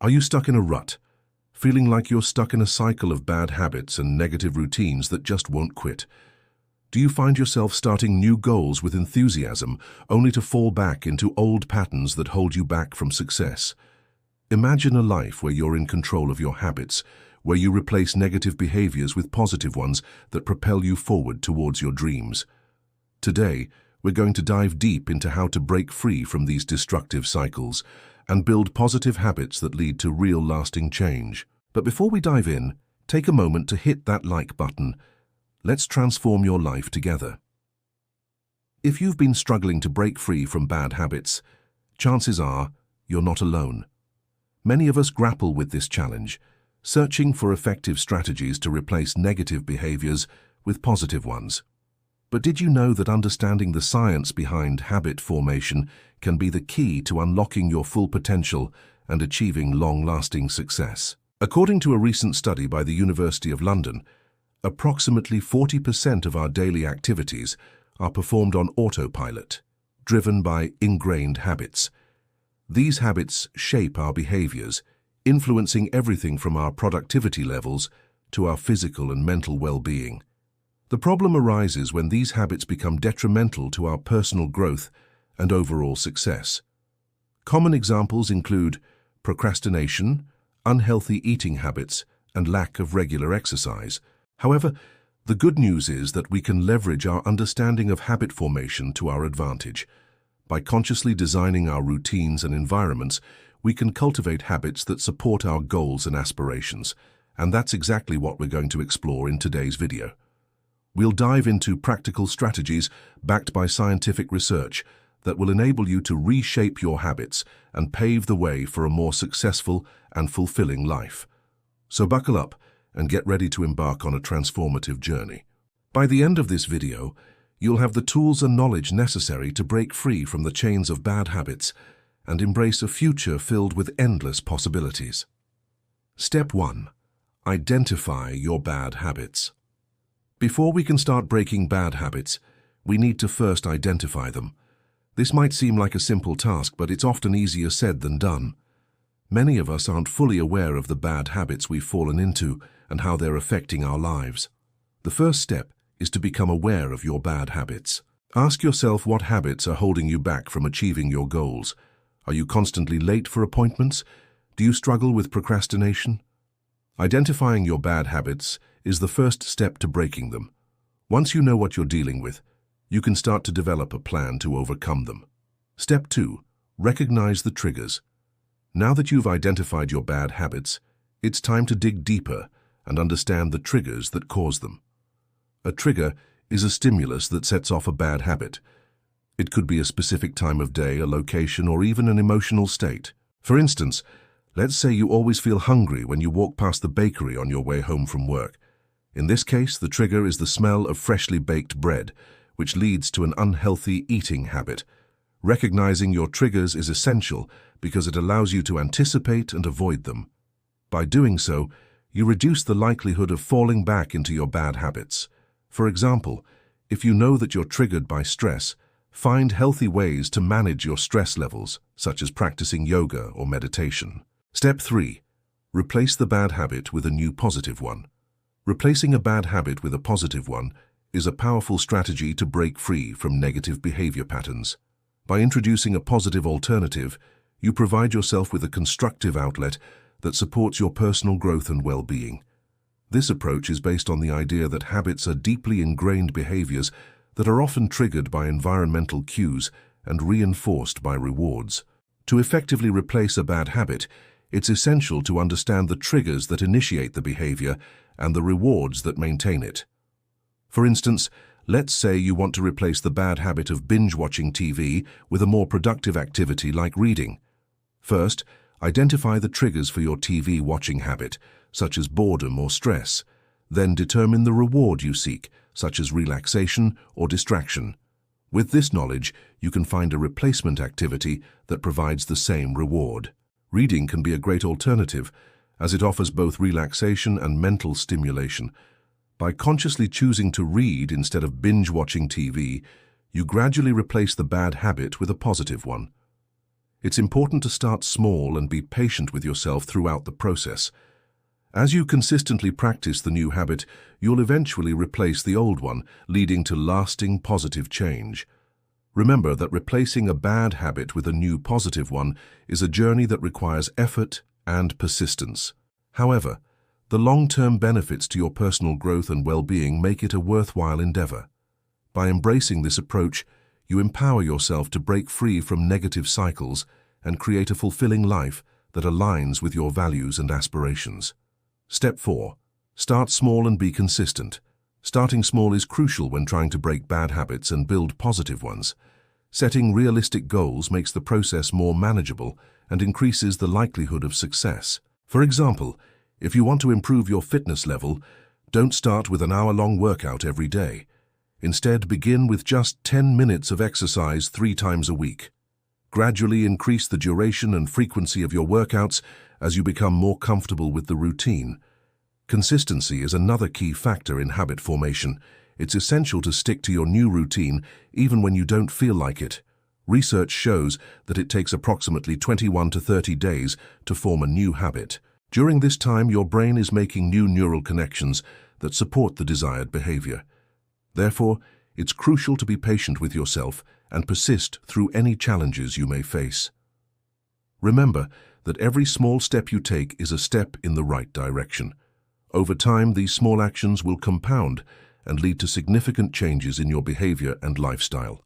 Are you stuck in a rut, feeling like you're stuck in a cycle of bad habits and negative routines that just won't quit? Do you find yourself starting new goals with enthusiasm, only to fall back into old patterns that hold you back from success? Imagine a life where you're in control of your habits, where you replace negative behaviors with positive ones that propel you forward towards your dreams. Today, we're going to dive deep into how to break free from these destructive cycles and build positive habits that lead to real lasting change. But before we dive in, take a moment to hit that like button. Let's transform your life together. If you've been struggling to break free from bad habits, chances are you're not alone. Many of us grapple with this challenge, searching for effective strategies to replace negative behaviors with positive ones. But did you know that understanding the science behind habit formation can be the key to unlocking your full potential and achieving long-lasting success? According to a recent study by the University of London, approximately 40% of our daily activities are performed on autopilot, driven by ingrained habits. These habits shape our behaviors, influencing everything from our productivity levels to our physical and mental well-being. The problem arises when these habits become detrimental to our personal growth and overall success. Common examples include procrastination, unhealthy eating habits, and lack of regular exercise. However, the good news is that we can leverage our understanding of habit formation to our advantage. By consciously designing our routines and environments, we can cultivate habits that support our goals and aspirations, and that's exactly what we're going to explore in today's video. We'll dive into practical strategies backed by scientific research that will enable you to reshape your habits and pave the way for a more successful and fulfilling life. So buckle up and get ready to embark on a transformative journey. By the end of this video, you'll have the tools and knowledge necessary to break free from the chains of bad habits and embrace a future filled with endless possibilities. Step 1. Identify your bad habits. Before we can start breaking bad habits, we need to first identify them. This might seem like a simple task, but it's often easier said than done. Many of us aren't fully aware of the bad habits we've fallen into and how they're affecting our lives. The first step is to become aware of your bad habits. Ask yourself what habits are holding you back from achieving your goals. Are you constantly late for appointments? Do you struggle with procrastination? Identifying your bad habits is the first step to breaking them. Once you know what you're dealing with, you can start to develop a plan to overcome them. Step 2. Recognize the triggers. Now that you've identified your bad habits, it's time to dig deeper and understand the triggers that cause them. A trigger is a stimulus that sets off a bad habit. It could be a specific time of day, a location, or even an emotional state. For instance, let's say you always feel hungry when you walk past the bakery on your way home from work. In this case, the trigger is the smell of freshly baked bread, which leads to an unhealthy eating habit. Recognizing your triggers is essential because it allows you to anticipate and avoid them. By doing so, you reduce the likelihood of falling back into your bad habits. For example, if you know that you're triggered by stress, find healthy ways to manage your stress levels, such as practicing yoga or meditation. Step 3. Replace the bad habit with a new positive one. Replacing a bad habit with a positive one is a powerful strategy to break free from negative behavior patterns. By introducing a positive alternative, you provide yourself with a constructive outlet that supports your personal growth and well-being. This approach is based on the idea that habits are deeply ingrained behaviors that are often triggered by environmental cues and reinforced by rewards. To effectively replace a bad habit, it's essential to understand the triggers that initiate the behavior and the rewards that maintain it. For instance, let's say you want to replace the bad habit of binge-watching TV with a more productive activity like reading. First, identify the triggers for your TV watching habit, such as boredom or stress. Then determine the reward you seek, such as relaxation or distraction. With this knowledge, you can find a replacement activity that provides the same reward. Reading can be a great alternative, as it offers both relaxation and mental stimulation. By consciously choosing to read instead of binge-watching TV, you gradually replace the bad habit with a positive one. It's important to start small and be patient with yourself throughout the process. As you consistently practice the new habit, you'll eventually replace the old one, leading to lasting positive change. Remember that replacing a bad habit with a new positive one is a journey that requires effort and persistence. However, the long-term benefits to your personal growth and well-being make it a worthwhile endeavor. By embracing this approach, you empower yourself to break free from negative cycles and create a fulfilling life that aligns with your values and aspirations. Step 4. Start small and be consistent. Starting small is crucial when trying to break bad habits and build positive ones. Setting realistic goals makes the process more manageable and increases the likelihood of success. For example, if you want to improve your fitness level, don't start with an hour-long workout every day. Instead, begin with just 10 minutes of exercise 3 times a week. Gradually increase the duration and frequency of your workouts as you become more comfortable with the routine. Consistency is another key factor in habit formation. It's essential to stick to your new routine even when you don't feel like it. Research shows that it takes approximately 21 to 30 days to form a new habit. During this time, your brain is making new neural connections that support the desired behavior. Therefore, it's crucial to be patient with yourself and persist through any challenges you may face. Remember that every small step you take is a step in the right direction. Over time, these small actions will compound and lead to significant changes in your behavior and lifestyle.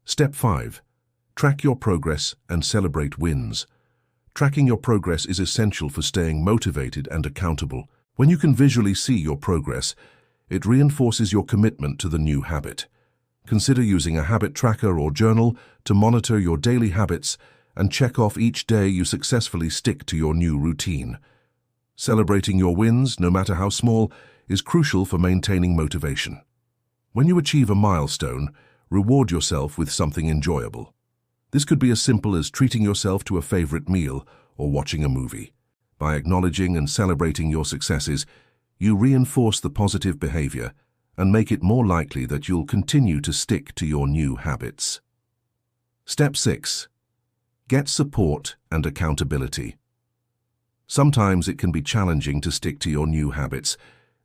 Step 5. Track your progress and celebrate wins. Tracking your progress is essential for staying motivated and accountable. When you can visually see your progress, it reinforces your commitment to the new habit. Consider using a habit tracker or journal to monitor your daily habits and check off each day you successfully stick to your new routine. Celebrating your wins, no matter how small, is crucial for maintaining motivation. When you achieve a milestone, reward yourself with something enjoyable. This could be as simple as treating yourself to a favorite meal or watching a movie. By acknowledging and celebrating your successes, you reinforce the positive behavior and make it more likely that you'll continue to stick to your new habits. Step 6. Get support and accountability. Sometimes it can be challenging to stick to your new habits,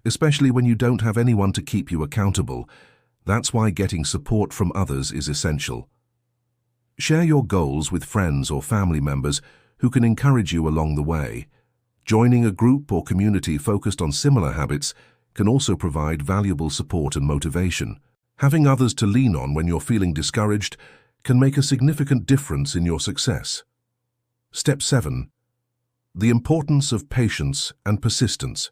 especially when you don't have anyone to keep you accountable. That's why getting support from others is essential. Share your goals with friends or family members who can encourage you along the way. Joining a group or community focused on similar habits can also provide valuable support and motivation. Having others to lean on when you're feeling discouraged can make a significant difference in your success. Step 7. The importance of patience and persistence.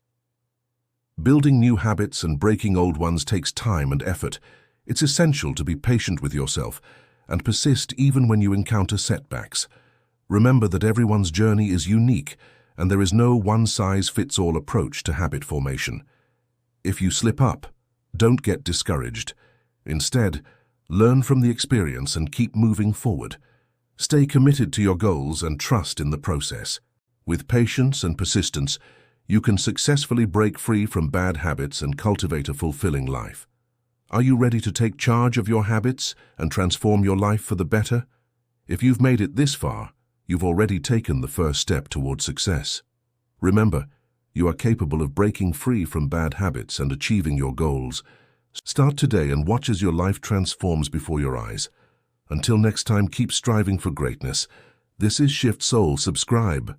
Building new habits and breaking old ones takes time and effort. It's essential to be patient with yourself and persist even when you encounter setbacks. Remember that everyone's journey is unique and there is no one-size-fits-all approach to habit formation. If you slip up, don't get discouraged. Instead, learn from the experience and keep moving forward. Stay committed to your goals and trust in the process. With patience and persistence, you can successfully break free from bad habits and cultivate a fulfilling life. Are you ready to take charge of your habits and transform your life for the better? If you've made it this far, you've already taken the first step toward success. Remember, you are capable of breaking free from bad habits and achieving your goals. Start today and watch as your life transforms before your eyes. Until next time, keep striving for greatness. This is Shift Soul. Subscribe.